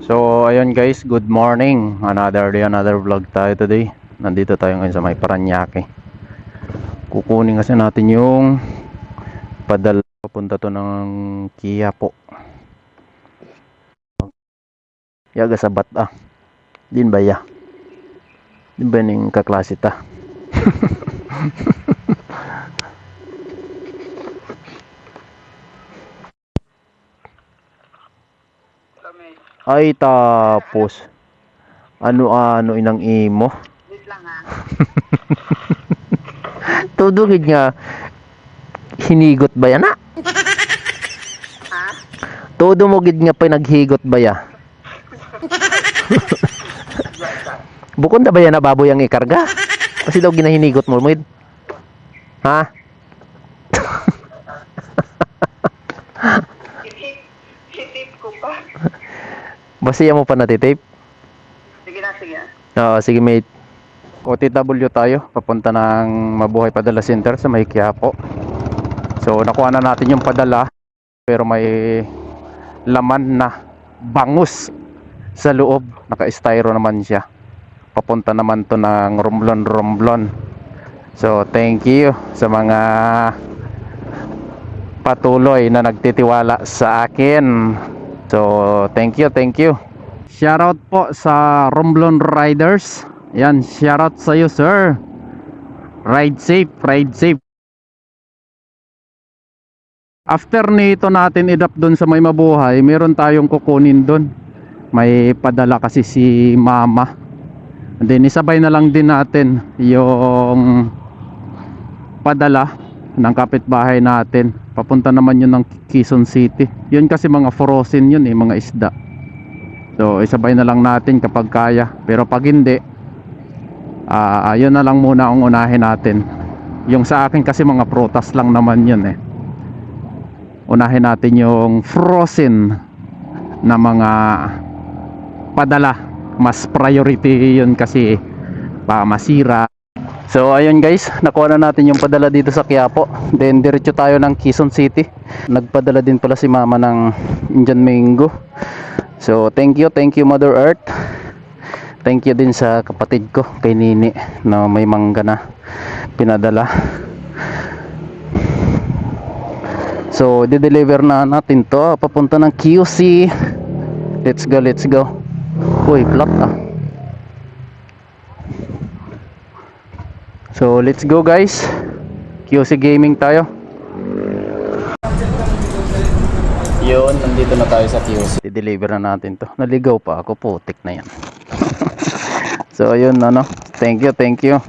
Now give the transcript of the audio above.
So ayun guys, good morning. Another day, another vlog tayo today. Nandito tayo ngayon sa may Paranaque. Kukunin kasi natin yung padala papunta to ng Quiapo. Yaga sa bata. Din ba ya? Din ba ning kaklase ta? Ay tapos ano-ano inang imo. Wait lang ha. Tudugid nga hinigot ba yan na? Ha? Todo mo gid nga pinaghigot ba ya? Bukod na ba yan na baboy ang ikarga? Kasi daw ginahinigot mo mo. Ha? Hitip ko pa. Basiya mo pa natitape? Sige na, sige na. Oo, sige mate. OTW tayo, papunta ng Mabuhay Padala Center sa may Quiapo. So nakuha na natin yung padala, pero may laman na bangus sa loob. Naka-styro naman siya. Papunta naman to ng Romblon. So thank you sa mga patuloy na nagtitiwala sa akin. So thank you. Shoutout po sa Romblon Riders. Yan, shoutout sa iyo sir. Ride safe. After nito natin i-drop doon sa may Mabuhay, meron tayong kukunin doon. May padala kasi si mama. And then isabay na lang din natin yung padala ng kapitbahay natin. Papunta naman yun ng Quezon City. Yun kasi mga frozen yun mga isda. So isabay na lang natin kapag kaya. Pero pag hindi, yun na lang muna ang unahin natin. Yung sa akin kasi mga prutas lang naman yun unahin natin yung frozen na mga padala. Mas priority yun kasi baka masira. So ayun guys, nakuha na natin yung padala dito sa Quiapo. Then diretso tayo ng Quezon City. Nagpadala din pala si mama ng Indian mango. So thank you Mother Earth. Thank you din sa kapatid ko kay Nini na may mangga na pinadala. So di-deliver na natin to papunta ng QC. Let's go. Uy, plot So let's go guys. QC Gaming tayo. Yun, nandito na tayo sa QC. I-deliver na natin to. Naligaw pa ako, putik na yan. So ayun, thank you